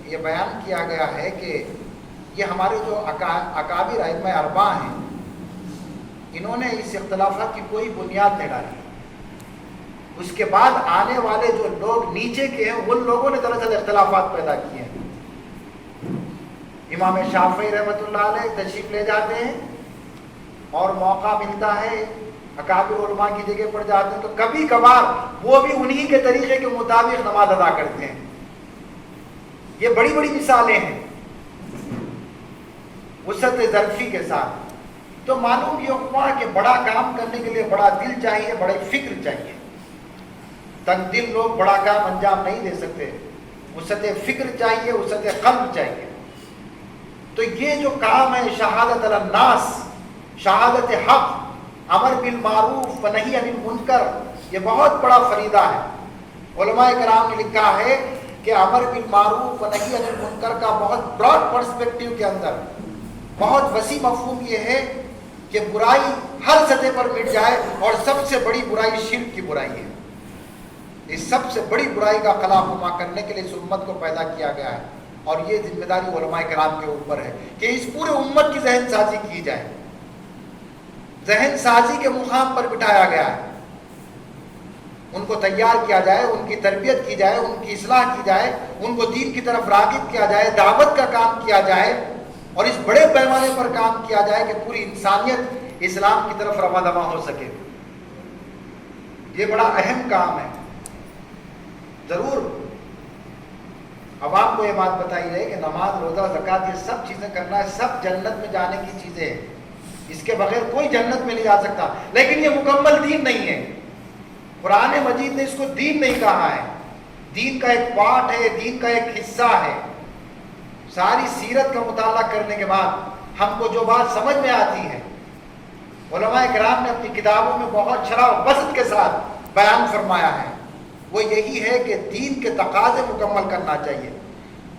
یہ بیان کیا گیا ہے کہ یہ ہمارے جو اکابر ائمہ اربعہ ہیں، انہوں نے اس اختلافات کی کوئی بنیاد نہیں ڈالی. اس کے بعد آنے والے جو لوگ نیچے کے ہیں ان لوگوں نے دراصل اختلافات پیدا کیے ہیں. امام شافعی رحمۃ اللہ علیہ تشریف لے جاتے ہیں اور موقع ملتا ہے اکابر علماء کی جگہ پر جاتے ہیں تو کبھی کبھار وہ بھی انہی کے طریقے کے مطابق نماز ادا کرتے ہیں. یہ بڑی بڑی مثالیں ہیں وسعت ظرفی کے ساتھ. تو معلوم یہ ہوا کہ بڑا کام کرنے کے لیے بڑا دل چاہیے، بڑی فکر چاہیے. تنگ دل لوگ بڑا کام انجام نہیں دے سکتے. وسعت فکر چاہیے، وسعت قلب چاہیے. تو یہ جو کام ہے شہادت علی الناس، شہادت حق، امر بالمعروف و نہی عن المنکر، یہ بہت بڑا فریضہ ہے. علماء کرام نے لکھا ہے کہ امر بالمعروف و نہی عن المنکر کا بہت براڈ پرسپیکٹو کے اندر بہت وسیع مفہوم یہ ہے کہ برائی ہر سطح پر مٹ جائے، اور سب سے بڑی برائی شرک کی برائی ہے. اس سب سے بڑی برائی کا خلا خما کرنے کے لیے اس امت کو پیدا کیا گیا ہے، اور یہ ذمہ داری علماء کرام کے اوپر ہے کہ اس پورے امت کی ذہن سازی کی جائے. ذہن سازی کے مقام پر بٹھایا گیا ہے. ان کو تیار کیا جائے، ان کی تربیت کی جائے، ان کی اصلاح کی جائے، ان کو دین کی طرف راغب کیا جائے، دعوت کا کام کیا جائے، اور اس بڑے پیمانے پر کام کیا جائے کہ پوری انسانیت اسلام کی طرف رواں دواں ہو سکے. یہ بڑا اہم کام ہے. ضرور عوام کو یہ بات بتائی جائے کہ نماز، روزہ، زکوٰۃ، یہ سب چیزیں کرنا ہے، سب جنت میں جانے کی چیزیں ہیں. اس کے بغیر کوئی جنت میں نہیں جا سکتا. لیکن یہ مکمل دین نہیں ہے. قرآن مجید نے اس کو دین نہیں کہا ہے. دین کا ایک پارٹ ہے، دین کا ایک حصہ ہے. ساری سیرت کا مطالعہ کرنے کے بعد ہم کو جو بات سمجھ میں آتی ہے، علماء کرام نے اپنی کتابوں میں بہت شرح و بسط کے ساتھ بیان فرمایا ہے. وہ یہی ہے کہ دین کے تقاضے مکمل کرنا چاہیے.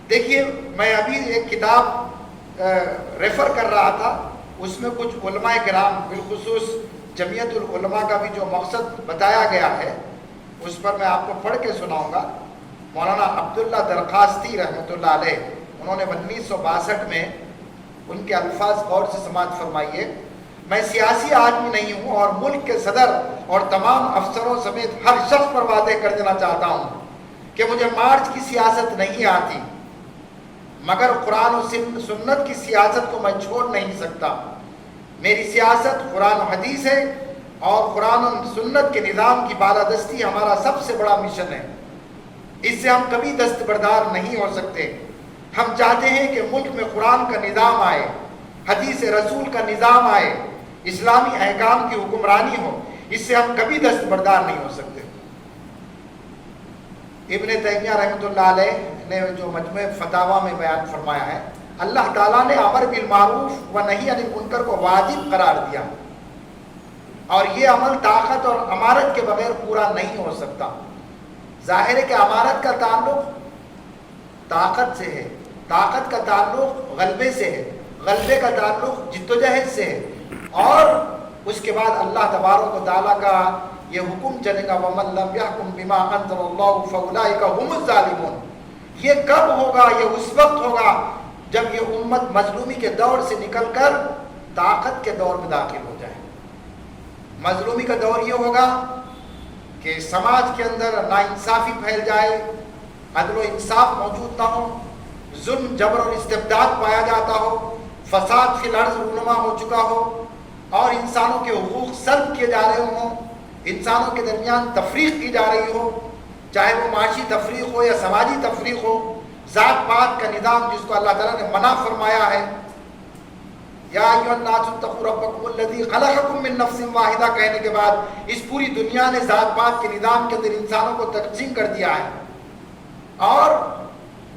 دیکھیے، میں ابھی ایک کتاب ریفر کر رہا تھا، اس میں کچھ علماء کرام، بالخصوص جمعیت العلماء کا بھی جو مقصد بتایا گیا ہے اس پر میں آپ کو پڑھ کے سناؤں گا. مولانا عبداللہ درخواستی رحمۃ اللہ علیہ، انہوں نے 1962 میں ان کے الفاظ غور سے سماعت فرمائیے. میں سیاسی آدمی نہیں ہوں اور ملک کے صدر اور تمام افسروں سمیت ہر شخص پر واضح کر دینا چاہتا ہوں کہ مجھے مارچ کی سیاست نہیں آتی، مگر قرآن و سنت کی سیاست کو میں چھوڑ نہیں سکتا. میری سیاست قرآن و حدیث ہے، اور قرآن و سنت کے نظام کی بالادستی ہمارا سب سے بڑا مشن ہے. اس سے ہم کبھی دستبردار نہیں ہو سکتے. ہم چاہتے ہیں کہ ملک میں قرآن کا نظام آئے، حدیث رسول کا نظام آئے، اسلامی احکام کی حکمرانی ہو. اس سے ہم کبھی دستبردار نہیں ہو سکتے. ابن تیمیہ رحمۃ اللہ علیہ نے جو مجموع فتاویٰ میں بیان فرمایا ہے، اللہ تعالیٰ نے امر بالمعروف و نہی عن المنکر کو واجب قرار دیا، اور یہ عمل طاقت اور امارت کے بغیر پورا نہیں ہو سکتا. ظاہر ہے کہ امارت کا تعلق طاقت سے ہے، طاقت کا تعلق غلبے سے ہے، غلبے کا تعلق جدوجہد سے ہے، اور اس کے بعد اللہ تبارک و تعالیٰ کا یہ حکم چلے گا وَمَن لَّمْ يَحْكُم بِمَا أَنزَلَ اللَّهُ فَأُولَٰئِكَ هُمُ الظَّالِمُونَ. یہ کب ہوگا؟ یہ اس وقت ہوگا جب یہ امت مظلومی کے دور سے نکل کر طاقت کے دور میں داخل ہو جائے. مظلومی کا دور یہ ہوگا کہ سماج کے اندر ناانصافی پھیل جائے، عدل و انصاف موجود نہ ہو، ظلم، جبر اور استبداد پایا جاتا ہو، فساد فی الارض رونما ہو چکا ہو، اور انسانوں کے حقوق سلب کیے جا رہے ہوں، انسانوں کے درمیان تفریق کی جا رہی ہو، چاہے وہ معاشی تفریق ہو یا سماجی تفریق ہو. ذات پات کا نظام جس کو اللہ تعالیٰ نے منع فرمایا ہے، یا ایھا الناس اتقوا ربکم الذی خلقکم من نفس واحدہ کہنے کے بعد اس پوری دنیا نے ذات پات کے نظام کے اندر انسانوں کو تقسیم کر دیا ہے. اور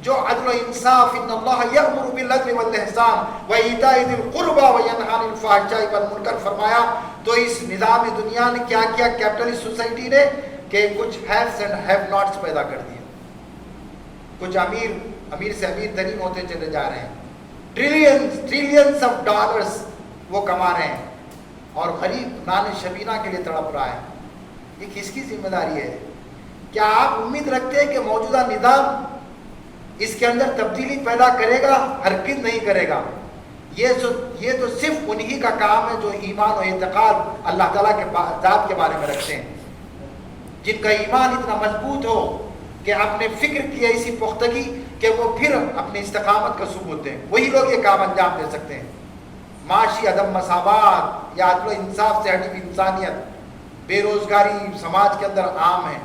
جو عدل و انصاف، ان اللہ یأمر بالعدل والاحسان وایتاء ذی القربى وینہی عن الفحشاء والمنکر فرمایا. تو اس نظام دنیا نے کیا کیا کیپٹلسٹ سوسائٹی نے کہ کچھ ہیوز اینڈ ہیو ناٹس پیدا کر دیے. کچھ امیر سے امیر ترین ہوتے چلے جا رہے ہیں، ٹریلینز آف ڈالرز وہ کما رہے ہیں، اور غریب نان شبینہ کے لیے تڑپ رہا ہے. یہ کس کی ذمہ داری ہے؟ کیا آپ امید رکھتے ہیں کہ موجودہ نظام اس کے اندر تبدیلی پیدا کرے گا؟ ہرگز نہیں کرے گا۔ یہ تو صرف انہی کا کام ہے جو ایمان و اعتقاد اللہ تعالیٰ کے ذات کے بارے میں رکھتے ہیں، جن کا ایمان اتنا مضبوط ہو کہ اپنے فکر کی ایسی پختگی کہ وہ پھر اپنی استقامت کا ثبوت دیں، وہی لوگ یہ کام انجام دے سکتے ہیں۔ معاشی عدم مساوات یا عدل و انصاف سے ہٹی ہوئی انسانیت، بے روزگاری سماج کے اندر عام ہے۔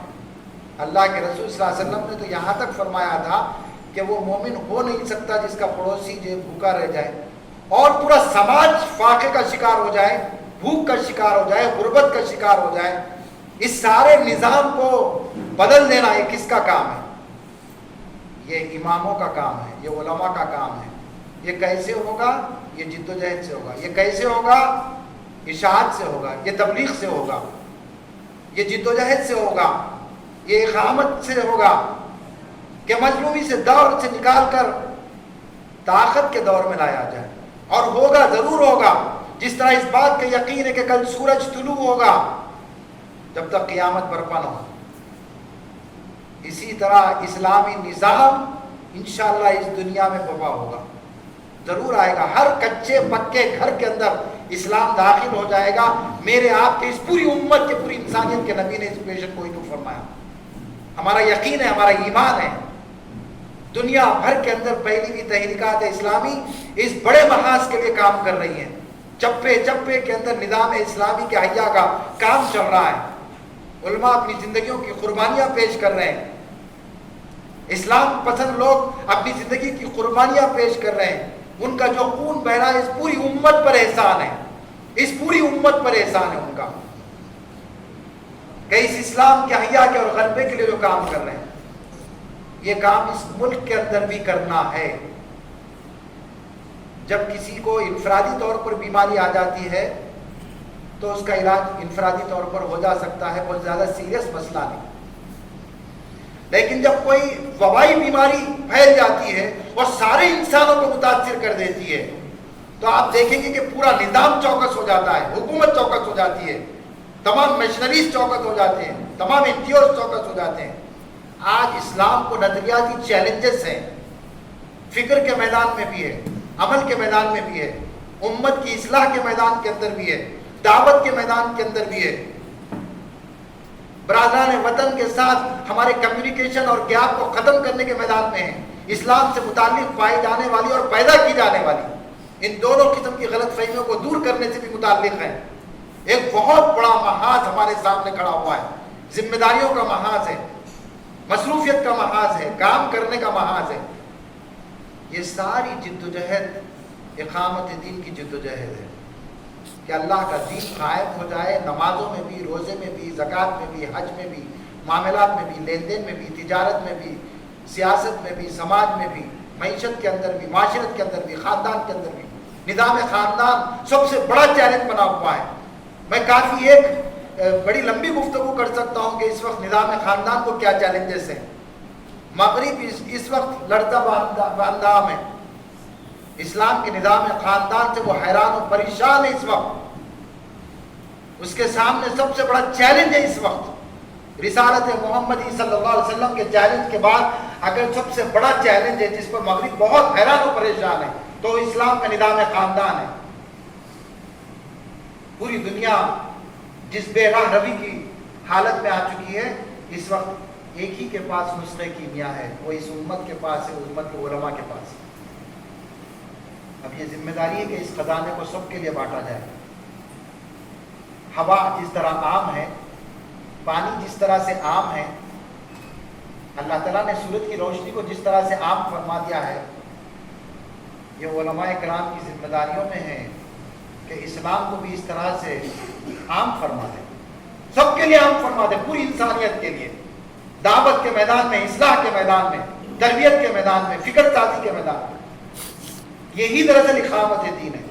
اللہ کے رسول صلی اللہ علیہ وسلم نے تو یہاں تک فرمایا تھا کہ وہ مومن ہو نہیں سکتا جس کا پڑوسی جو بھوکا رہ جائے، اور پورا سماج فاقے کا شکار ہو جائے، بھوک کا شکار ہو جائے، غربت کا شکار ہو جائے۔ اس سارے نظام کو بدل دینا یہ کس کا کام ہے؟ یہ اماموں کا کام ہے، یہ علماء کا کام ہے۔ یہ کیسے ہوگا؟ یہ جد و جہد سے ہوگا۔ یہ کیسے ہوگا؟ اشاعت سے ہوگا، یہ تبلیغ سے ہوگا، یہ جد و جہد سے ہوگا، یہ اقامت سے ہوگا کہ مظلومی سے دور سے نکال کر طاقت کے دور میں لایا جائے۔ اور ہوگا، ضرور ہوگا، جس طرح اس بات کا یقین ہے کہ کل سورج طلوع ہوگا جب تک قیامت برپا نہ ہو۔ اسی طرح اسلامی نظام انشاءاللہ اس دنیا میں برپا ہوگا، ضرور آئے گا۔ ہر کچے پکے گھر کے اندر اسلام داخل ہو جائے گا۔ میرے آپ کے اس پوری امت کے، پوری انسانیت کے نبی نے اس پیشن کو ہی تو فرمایا۔ ہمارا یقین ہے، ہمارا ایمان ہے، دنیا بھر کے اندر پہلی بھی تحریکات اسلامی اس بڑے محاذ کے لیے کام کر رہی ہیں۔ چپے چپے کے اندر نظام اسلامی کے احیا کا کام چل رہا ہے۔ علماء اپنی زندگیوں کی قربانیاں پیش کر رہے ہیں، اسلام پسند لوگ اپنی زندگی کی قربانیاں پیش کر رہے ہیں۔ ان کا جو خون بہ رہا ہے اس پوری امت پر احسان ہے، اس پوری امت پر احسان ہے ان کا، کہ اس اسلام کے احیا کے اور غلبے کے لیے جو کام کر رہے ہیں، یہ کام اس ملک کے اندر بھی کرنا ہے۔ جب کسی کو انفرادی طور پر بیماری آ جاتی ہے تو اس کا علاج انفرادی طور پر ہو جا سکتا ہے، بہت زیادہ سیریس مسئلہ نہیں۔ لیکن جب کوئی وبائی بیماری پھیل جاتی ہے اور سارے انسانوں کو متاثر کر دیتی ہے تو آپ دیکھیں گے کہ پورا نظام چوکس ہو جاتا ہے، حکومت چوکس ہو جاتی ہے، تمام مشنریز چوکس ہو جاتے ہیں، تمام انٹیوز چوکس ہو جاتے ہیں۔ آج اسلام کو نظریاتی چیلنجز ہیں، فکر کے میدان میں بھی ہے، عمل کے میدان میں بھی ہے، امت کی اصلاح کے میدان کے اندر بھی ہے، دعوت کے میدان کے اندر بھی ہے، برادران وطن کے ساتھ ہمارے کمیونیکیشن اور گیپ کو ختم کرنے کے میدان میں ہے، اسلام سے متعلق پائی جانے والی اور پیدا کی جانے والی ان دونوں قسم کی غلط فہمیوں کو دور کرنے سے بھی متعلق ہے۔ ایک بہت بڑا محاذ ہمارے سامنے کھڑا ہوا ہے، ذمہ داریوں کا محاذ ہے، مصروفیت کا محاذ ہے، کام کرنے کا محاذ ہے۔ یہ ساری جد و جہد اقامت دین کی جد و جہد ہے کہ اللہ کا دین قائم ہو جائے، نمازوں میں بھی، روزے میں بھی، زکوٰۃ میں بھی، حج میں بھی، معاملات میں بھی، لین دین میں بھی، تجارت میں بھی، سیاست میں بھی، سماج میں بھی، معیشت کے اندر بھی، معاشرت کے اندر بھی، خاندان کے اندر بھی۔ نظام خاندان سب سے بڑا چیلنج بنا ہوا ہے۔ میں کافی ایک بڑی لمبی گفتگو کر سکتا ہوں کہ اس وقت نظام خاندان کو کیا چیلنجز ہیں۔ مغرب اس وقت لڑتا باندام ہے، اسلام کے نظام خاندان سے وہ حیران و پریشان ہے۔ اس وقت اس کے سامنے سب سے بڑا چیلنج ہے۔ اس وقت رسالت محمدی صلی اللہ علیہ وسلم کے چیلنج کے بعد اگر سب سے بڑا چیلنج ہے جس پر مغرب بہت حیران و پریشان ہے تو اسلام کا نظام خاندان ہے۔ پوری دنیا جس بے راہ روی کی حالت میں آ چکی ہے، اس وقت ایک ہی کے پاس نسخہ کیمیا ہے، وہ اس امت کے پاس ہے، امت کے علماء کے پاس ہے۔ اب یہ ذمہ داری ہے کہ اس خزانے کو سب کے لیے بانٹا جائے۔ ہوا جس طرح عام ہے، پانی جس طرح سے عام ہے، اللہ تعالیٰ نے سورج کی روشنی کو جس طرح سے عام فرما دیا ہے، یہ علماء کرام کی ذمہ داریوں میں ہے کہ اسلام کو بھی اس طرح سے عام فرما دے، سب کے لیے عام فرما دے، پوری انسانیت کے لیے، دعوت کے میدان میں، اصلاح کے میدان میں، تربیت کے میدان میں، فکر سازی کے میدان میں۔ یہی دراصل اقامت دین ہے۔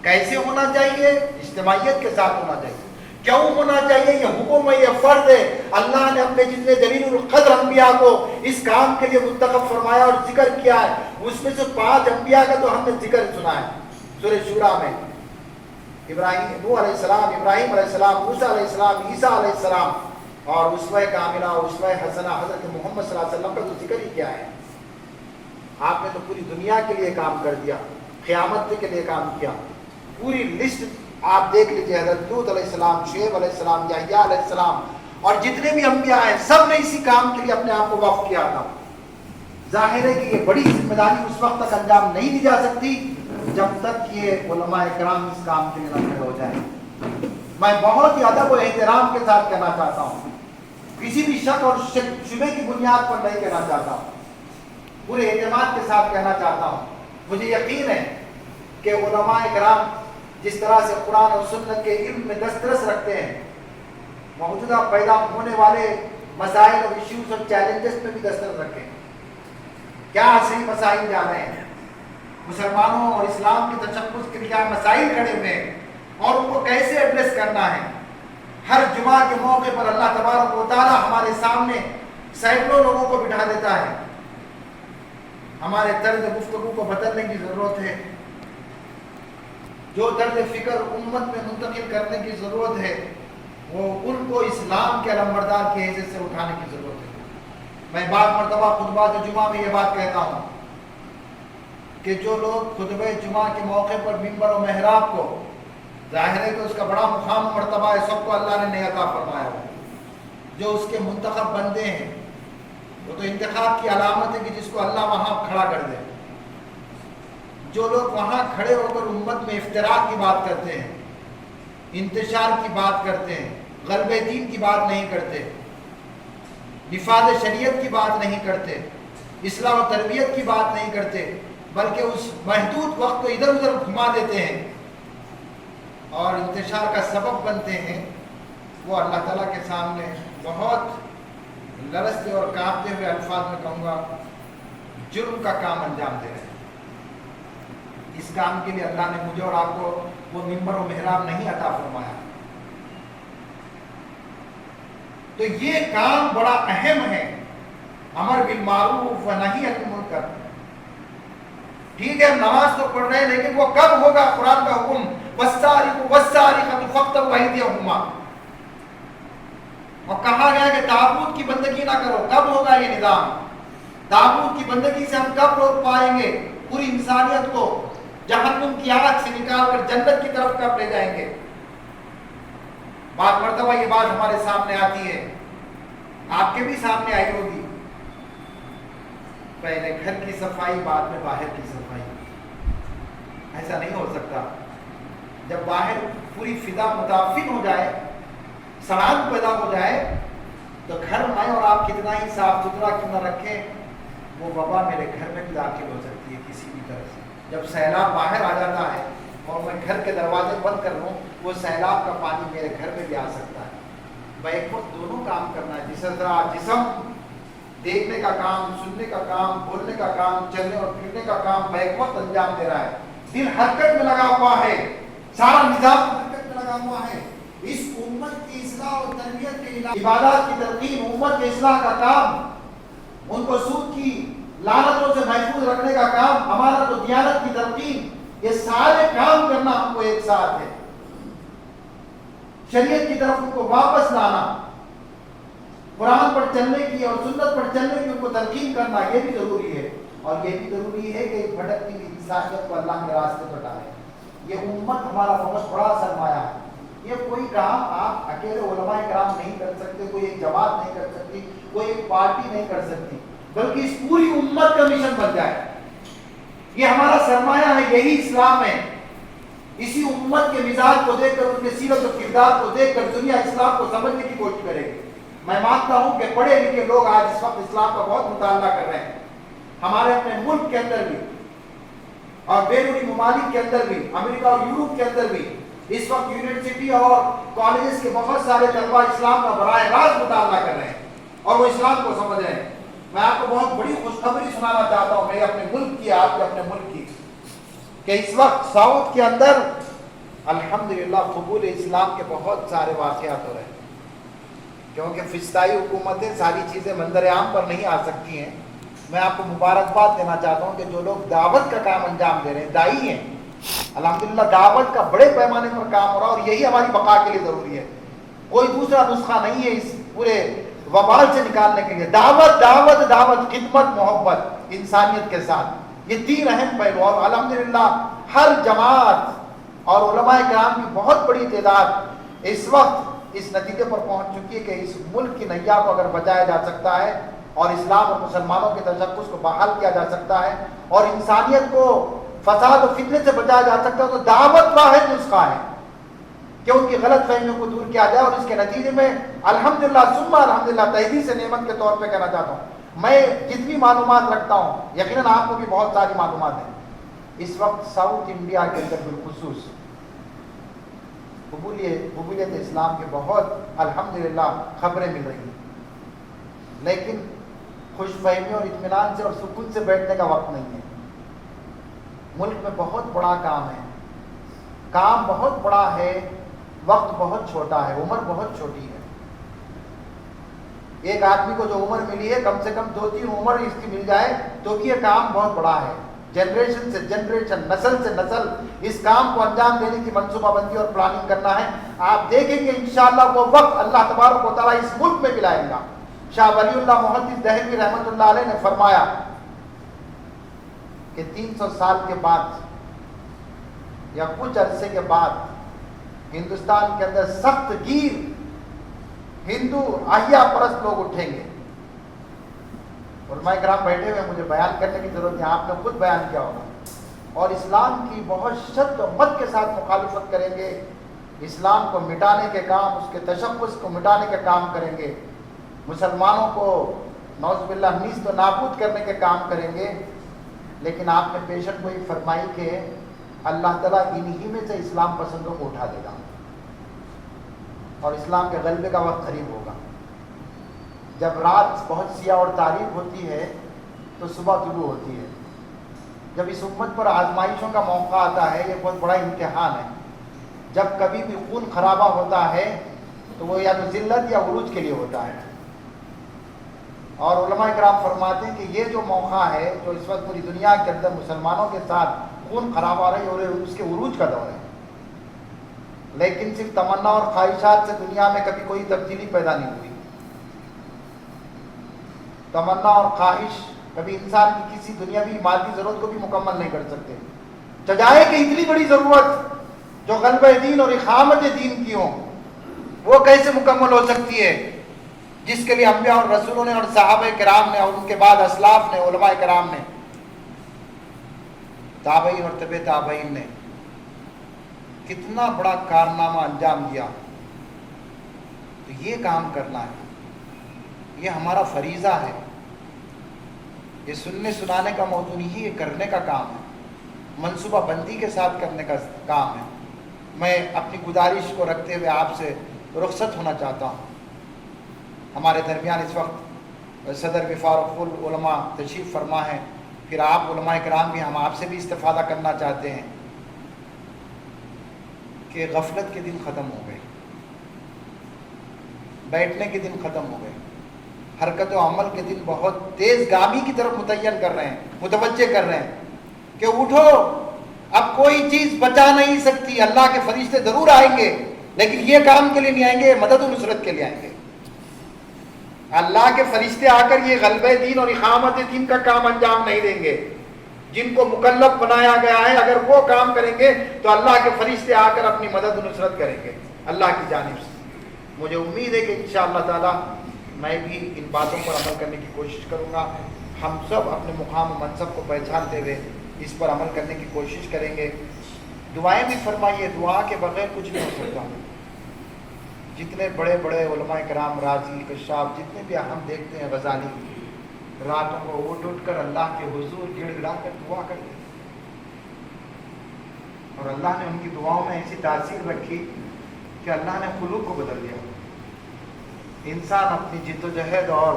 کیسے ہونا چاہیے؟ اجتماعیت کے ساتھ ہونا چاہیے۔ کیوں ہونا چاہیے؟ یہ حکم ہے، یہ فرض ہے۔ اللہ نے اپنے جتنے جلیل القدر انبیاء کو اس کام کے لیے منتخب فرمایا اور ذکر کیا ہے، اس میں سے 5 انبیاء کا تو ہم نے ذکر سنا ہے سورہ شورى میں۔ نوح علیہ السلام، ابراہیم علیہ السلام، موسیٰ علیہ السلام، عیسیٰ علیہ السلام اور اسوہ کاملہ اور اسوہ حسنہ حضرت محمد صلی اللہ علیہ وسلم کا تو ذکر ہی کیا ہے. آپ نے تو پوری دنیا کے لیے کام کر دیا, قیامت کے لیے کام کیا. پوری لسٹ آپ دیکھ لیجیے, حضرت لوط علیہ السلام, شعیب علیہ السلام, یحییٰ علیہ السلام اور جتنے بھی انبیاء ہیں سب نے اسی کام کے لیے اپنے آپ کو وقف کیا تھا. ظاہر ہے کہ یہ بڑی ذمہ داری اس وقت تک انجام نہیں دی جا سکتی جب تک یہ علماء کرام اس کام کے لیے نہ کھڑے ہو جائیں. میں بہت ہی ادب و احترام کے ساتھ کہنا چاہتا ہوں, کسی بھی شک اور شبہ کی بنیاد پر نہیں کہنا چاہتا ہوں, پورے اعتماد کے ساتھ کہنا چاہتا ہوں. مجھے یقین ہے کہ علماء کرام جس طرح سے قرآن اور سنت کے علم میں دسترس رکھتے ہیں, موجودہ پیدا ہونے والے مسائل اور ایشوز اور چیلنجز پہ بھی دسترس رکھیں. کیا صحیح مسائل جا رہے ہیں, مسلمانوں اور اسلام کے تشخص کے کیا مسائل کھڑے ہوئے ہیں اور ان کو کیسے ایڈریس کرنا ہے. ہر جمعہ کے موقع پر اللہ تبارک و تعالی ہمارے سامنے سینکڑوں لوگوں کو بٹھا دیتا ہے. ہمارے طرز گفتگو کو بدلنے کی ضرورت ہے. جو طرز فکر امت میں منتقل کرنے کی ضرورت ہے وہ ان کو اسلام کے علمبردار کے حیثیت سے اٹھانے کی ضرورت ہے. میں بعض مرتبہ خطبات جمعہ میں یہ بات کہتا ہوں کہ جو لوگ خطبہ جمعہ کے موقع پر منبر و محراب کو, ظاہر ہے کہ اس کا بڑا مقام مرتبہ ہے, سب کو اللہ نے نہیں عطا فرمایا ہو, جو اس کے منتخب بندے ہیں وہ تو انتخاب کی علامت ہے کہ جس کو اللہ وہاں کھڑا کر دے. جو لوگ وہاں کھڑے ہو کر امت میں افتراق کی بات کرتے ہیں, انتشار کی بات کرتے ہیں, غلبہ دین کی بات نہیں کرتے, نفاذ شریعت کی بات نہیں کرتے, اصلاح و تربیت کی بات نہیں کرتے, بلکہ اس محدود وقت کو ادھر ادھر گھما دیتے ہیں اور انتشار کا سبب بنتے ہیں, وہ اللہ تعالیٰ کے سامنے بہت لرزتے اور کانپتے ہوئے الفاظ میں کہوں گا جرم کا کام انجام دے رہے ہیں. اس کام کے لیے اللہ نے مجھے اور آپ کو وہ منبر و محراب نہیں عطا فرمایا. تو یہ کام بڑا اہم ہے, امر بالمعروف و نہی عن المنکر. ٹھیک ہے ہم نماز تو پڑھ رہے ہیں لیکن وہ کب ہوگا؟ قرآن کا حکم والسارق والسارقۃ فاقطعوا ایدیہما, اور کہا گیا کہ تابوت کی بندگی نہ کرو. کب ہوگا یہ نظام؟ تابوت کی بندگی سے ہم کب روک پائیں گے پوری انسانیت کو جہنم کی آگ سے نکال کر جنت کی طرف کب لے جائیں گے؟ بعض مرتبہ یہ بات ہمارے سامنے آتی ہے, آپ کے بھی سامنے آئی ہوگی, پہلے گھر کی صفائی بعد میں باہر کی صفائی. ایسا نہیں ہو سکتا. جب باہر پوری فضا متعفن ہو جائے, سڑان پیدا ہو جائے, تو گھر میں اور آپ کتنا ہی صاف ستھرا کیوں نہ رکھیں, وہ وبا میرے گھر میں بھی داخل ہو سکتی ہے کسی بھی طرح سے. جب سیلاب باہر آ جاتا ہے اور میں گھر کے دروازے بند کر لوں, وہ سیلاب کا پانی میرے گھر میں بھی آ سکتا ہے. بیک وقت دونوں کام کرنا ہے. جس طرح جسم دیکھنے کا کام, سننے کا کام, بولنے کا کام, چلنے اور پھرنے کا کام بیک وقت انجام دے رہا ہے. دل حرکت میں لگا ہوا ہے, سارا نظام حرکت میں لگا ہوا ہے. اس امت کی اصلاح اور تربیت کے علاوہ عبادات کی ترتیب, امت کے اصلاح کا کام, ان کو سود کی لعنتوں سے محفوظ رکھنے کا کام, امانت و دیانت کی ترتیب, یہ سارے کام کرنا ہم کو ایک ساتھ ہے. شریعت کی طرف ان کو واپس لانا, قرآن پر چلنے کی اور سنت پر چلنے کی ان کو تلقین کرنا, یہ بھی ضروری ہے. اور یہ بھی ضروری ہے کہ بھٹکتی ہوئی انسانیت کو اللہ کے راستے پر ڈالے. یہ امت ہمارا بہت بڑا سرمایہ ہے. یہ کوئی کام آپ اکیلے علماء کرام نہیں کر سکتے, کوئی ایک جماعت نہیں کر سکتی, کوئی ایک پارٹی نہیں کر سکتی, بلکہ اس پوری امت کا مشن بن جائے. یہ ہمارا سرمایہ ہے, یہی اسلام ہے. اسی امت کے مزاج کو دیکھ کر, ان کے سیرت و کردار کو دیکھ کر دنیا اسلام کو سمجھنے کی کوشش کرے گی. میں مانتا ہوں کہ پڑھے لکھے لوگ آج اس وقت اسلام کا بہت مطالعہ کر رہے ہیں. ہمارے اپنے ملک کے اندر بھی اور بیرونی ممالک کے اندر بھی, امریکہ اور یورپ کے اندر بھی اس وقت یونیورسٹی اور کالجز کے بہت سارے طلبہ اسلام کا براہ راست مطالعہ کر رہے ہیں اور وہ اسلام کو سمجھ رہے ہیں. میں آپ کو بہت بڑی خوشخبری سنانا چاہتا ہوں میرے اپنے ملک کی, آپ کے اپنے ملک کی, کہ اس وقت ساؤتھ کے اندر الحمدللہ قبول اسلام کے بہت سارے واقعات ہو رہے ہیں. کیونکہ فضائی حکومتیں ساری چیزیں منظر عام پر نہیں آ سکتی ہیں. میں آپ کو مبارکباد دینا چاہتا ہوں کہ جو لوگ دعوت کا کام انجام دے رہے ہیں, دائی ہیں, الحمدللہ دعوت کا بڑے پیمانے پر کام ہو رہا ہے, اور یہی ہماری بقا کے لیے ضروری ہے. کوئی دوسرا نسخہ نہیں ہے اس پورے وبال سے نکالنے کے لیے دعوت دعوت دعوت، خدمت، محبت انسانیت کے ساتھ، یہ تین اہم پہلو. اور الحمدللہ ہر جماعت اور علماء کرام کی بہت بڑی تعداد اس وقت اس نتیجے پر پہنچ چکی ہے کہ اس ملک کی نیا کو اگر بچایا جا سکتا ہے اور اسلام اور مسلمانوں کے تشخص کو بحال کیا جا سکتا ہے اور انسانیت کو فساد و فتنے سے بچایا جا سکتا ہے، تو دعوت واحد نسخہ ہے کہ ان کی غلط فہمیوں کو دور کیا جائے. اور اس کے نتیجے میں الحمدللہ ثم الحمدللہ تحدیث نعمت کے طور پہ کہنا چاہتا ہوں، میں جتنی معلومات رکھتا ہوں یقیناً آپ کو بھی بہت ساری معلومات ہیں. اس وقت ساؤتھ انڈیا کے اندر بالخصوص قبولیت اسلام کے بہت الحمدللہ خبریں مل رہی ہیں، لیکن خوش فہمی اور اطمینان سے اور سکون سے بیٹھنے کا وقت نہیں ہے. ملک میں بہت بڑا کام ہے، کام بہت بڑا ہے، وقت بہت چھوٹا ہے، عمر بہت چھوٹی ہے. ایک آدمی کو جو عمر ملی ہے کم سے کم 2-3 عمر اس کی مل جائے تو بھی یہ کام بہت بڑا ہے. جنریشن سے جنریشن، نسل سے نسل اس کام کو انجام دینے کی منصوبہ بندی اور پلاننگ کرنا ہے. آپ دیکھیں گے انشاءاللہ وہ وقت اللہ تبارک و تعالیٰ اس ملک میں بھی لائے گا. شاہ ولی اللہ محدث دہلوی رحمۃ اللہ علیہ نے فرمایا کہ 300 سال کے بعد یا کچھ عرصے کے بعد ہندوستان کے اندر سخت گیر ہندو احیا پرست لوگ اٹھیں گے. علماء کرام بیٹھے ہوئے، مجھے بیان کرنے کی ضرورت ہے، آپ نے خود بیان کیا ہوگا. اور اسلام کی بہت شد و مت کے ساتھ مخالفت کریں گے، اسلام کو مٹانے کے کام، اس کے تشخص کو مٹانے کے کام کریں گے، مسلمانوں کو نعوذ باللہ نیست و نابود کرنے کے کام کریں گے. لیکن آپ نے پیشن گوئی فرمائی کہ اللہ تعالیٰ انہی میں سے اسلام پسندوں کو اٹھا دے گا اور اسلام کے غلبے کا وقت قریب ہوگا. جب رات بہت سیاہ اور تاریک ہوتی ہے تو صبح طلوع ہوتی ہے. جب اس امت پر آزمائشوں کا موقع آتا ہے، یہ بہت بڑا امتحان ہے. جب کبھی بھی خون خرابہ ہوتا ہے تو وہ یا تو ذلت یا عروج کے لیے ہوتا ہے. اور علماء کرام فرماتے ہیں کہ یہ جو موقع ہے جو اس وقت پوری دنیا کے اندر مسلمانوں کے ساتھ خون خراب آ رہی ہے اور اس کے عروج کا دور ہے. لیکن صرف تمنا اور خواہشات سے دنیا میں کبھی کوئی تبدیلی پیدا نہیں ہوئی. تمنا اور خواہش کبھی انسان کی کسی دنیاوی مادی ضرورت کو بھی مکمل نہیں کر سکتے. چجائے کہ اتنی بڑی ضرورت جو غلبہ دین اور اقامت دین کی ہو وہ کیسے مکمل ہو سکتی ہے، جس کے لیے انبیاء اور رسولوں نے اور صحابہ کرام نے اور ان کے بعد اسلاف نے، علماء کرام نے، تابعین اور تبع تابعین نے کتنا بڑا کارنامہ انجام دیا. تو یہ کام کرنا ہے، یہ ہمارا فریضہ ہے. یہ سننے سنانے کا موضوع نہیں ہے، یہ کرنے کا کام ہے، منصوبہ بندی کے ساتھ کرنے کا کام ہے. میں اپنی گزارش کو رکھتے ہوئے آپ سے رخصت ہونا چاہتا ہوں. ہمارے درمیان اس وقت صدر وفاق العلماء تشریف فرما ہے، پھر آپ علماء کرام بھی، ہم آپ سے بھی استفادہ کرنا چاہتے ہیں کہ غفلت کے دن ختم ہو گئے، بیٹھنے کے دن ختم ہو گئے، حرکت و عمل کے دن بہت تیز گامی کی طرف متعین کر رہے ہیں، متوجہ کر رہے ہیں کہ اٹھو، اب کوئی چیز بچا نہیں سکتی. اللہ کے فرشتے ضرور آئیں گے لیکن یہ کام کے لیے نہیں آئیں گے، مدد و نصرت کے لیے آئیں گے. اللہ کے فرشتے آ کر یہ غلبہ دین اور اقامت دین کا کام انجام نہیں دیں گے. جن کو مکلف بنایا گیا ہے اگر وہ کام کریں گے تو اللہ کے فرشتے آ کر اپنی مدد و نصرت کریں گے اللہ کی جانب سے. مجھے امید ہے کہ انشاءاللہ تعالی میں بھی ان باتوں پر عمل کرنے کی کوشش کروں گا. ہم سب اپنے مقام و منصب کو پہچانتے ہوئے اس پر عمل کرنے کی کوشش کریں گے. دعائیں بھی فرمائیے، دعا کے بغیر کچھ نہیں ہو سکتا. جتنے بڑے بڑے علماء کرام، راضی، کشاف، جتنے بھی ہم دیکھتے ہیں، غزالی، راتوں کو اٹھ کر اللہ کے حضور گڑ گڑا کر دعا کرتے ہیں اور اللہ نے ان کی دعاؤں میں ایسی تاثیر رکھی کہ اللہ نے قلوب کو بدل دیا. انسان اپنی جد و جہد اور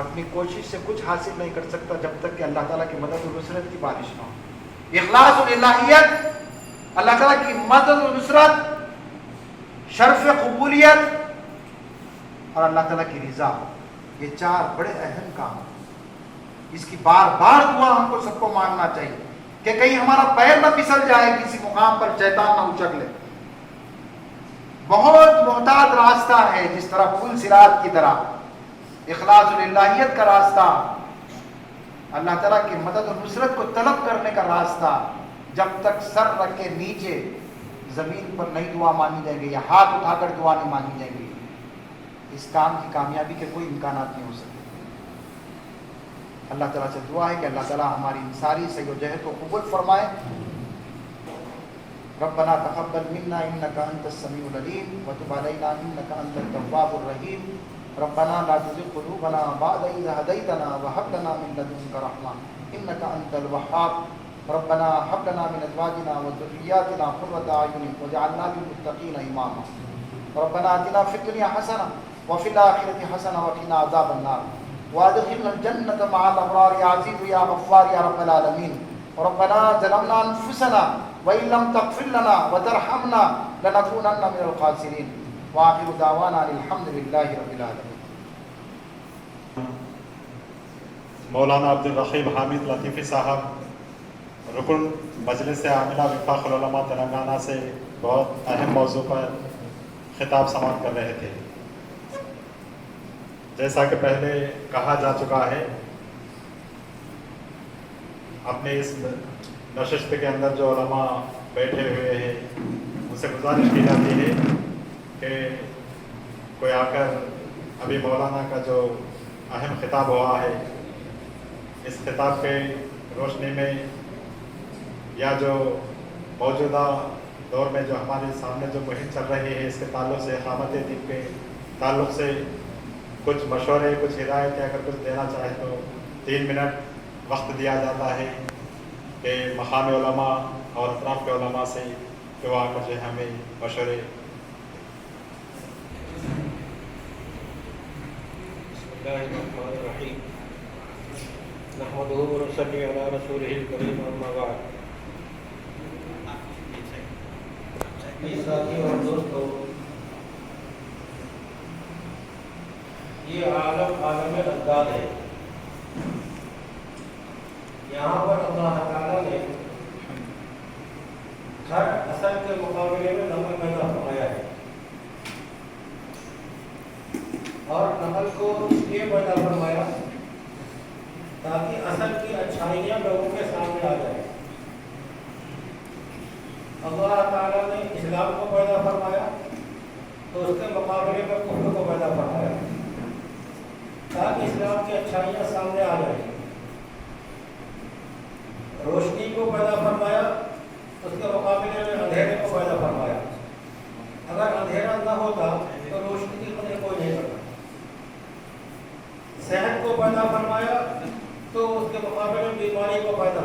اپنی کوشش سے کچھ حاصل نہیں کر سکتا جب تک کہ اللہ تعالیٰ کی مدد و نصرت کی بارش نہ ہو. اخلاص اور الہیت، اللہ تعالیٰ کی مدد و نصرت، شرف قبولیت اور اللہ تعالیٰ کی رضا، یہ 4 بڑے اہم کام ہیں. اس کی بار بار دعا ہم کو سب کو مانگنا چاہیے کہ کہیں ہمارا پیر نہ پھسل جائے، کسی مقام پر شیطان نہ اچک لے. بہت محتاط راستہ ہے، جس طرح پل صراط کی طرح اخلاص الہیت کا راستہ، اللہ تعالیٰ کی مدد و نصرت کو طلب کرنے کا راستہ، جب تک سر رکھ کے نیچے زمین پر نہیں دعا مانگی جائیں گی یا ہاتھ اٹھا کر دعا نہیں مانگی جائیں گی، اس کام کی کامیابی کے کوئی امکانات نہیں ہو سکتے۔ اللہ تعالیٰ سے دعا ہے کہ اللہ تعالیٰ ہماری ان ساری سعی و جہد کو قبول فرمائے۔ ربنا تقبل منا انك انت السميع العليم وتب علينا انك انت التواب الرحيم ربنا لا تزغ قلوبنا بعد إذ هديتنا وهب لنا من لدنك رحمة انك انت الوهاب ربنا هب لنا من ازواجنا وذرياتنا قرة اعين واجعلنا للمتقين اماما ربنا آتنا في الدنيا حسنة وفي الآخرة حسنة وقنا عذاب النار وادخلنا الجنة مع الأبرار يا عزيز يا غفار يا رب العالمين ربنا ظلمنا أنفسنا وإن لم تغفر لنا وترحمنا لنكونن من الخاسرين وآخر دعوانا الحمد لله رب العالمين۔ مولانا عبدالرحیم حامد لطیفی صاحب رکن مجلس عاملہ وفاق العلماء تلنگانہ سے بہت اہم موضوع پر خطاب سماعت کر رہے تھے۔ جیسا کہ پہلے کہا جا چکا ہے، اپنے اس نشست کے اندر جو علماء بیٹھے ہوئے ہیں ان سے گزارش کی جاتی ہے کہ کوئی آ کر ابھی مولانا کا جو اہم خطاب ہوا ہے اس خطاب کے روشنی میں یا جو موجودہ دور میں جو ہمارے سامنے جو مہم چل رہی ہے اس کے تعلق سے، اقامت دین کے تعلق سے کچھ مشورے، کچھ ہدایتیں اگر کچھ دینا چاہے تو 3 منٹ وقت دیا جاتا ہے کہ مقامی علماء اور اطراف کے علماء سے کہ وہ آ کر جو ہمیں مشورے۔ بسم اللہ الرحمن الرحیم نحمدہ ونصلی علی رسولہ الکریم اما بعد۔ ساتھیوں اور دوستوں، یہ عالم اجداد ہے۔ یہاں پر اللہ تعالیٰ نے ہر اثر کے مقابلے میں نقل پیدا فرمایا ہے، اور نقل کو اس لیے پیدا فرمایا تاکہ اصل کی اچھائیاں لوگوں کے سامنے آ جائیں۔ اللہ تعالیٰ نے اسلام کو پیدا فرمایا تو اس کے مقابلے میں کفر کو پیدا فرمایا تاکہ اسلام کی اچھائیاں سامنے آ جائیں۔ روشنی کو پیدا فرمایا اس کے مقابلے میں اندھیرے کو پیدا فرمایا۔ اگر اندھیرا نہ ہوتا تو روشنی کی قدر کوئی نہیں کرتا۔ صحت کو پیدا فرمایا تو اس کے مقابلے میں بیماری کو پیدا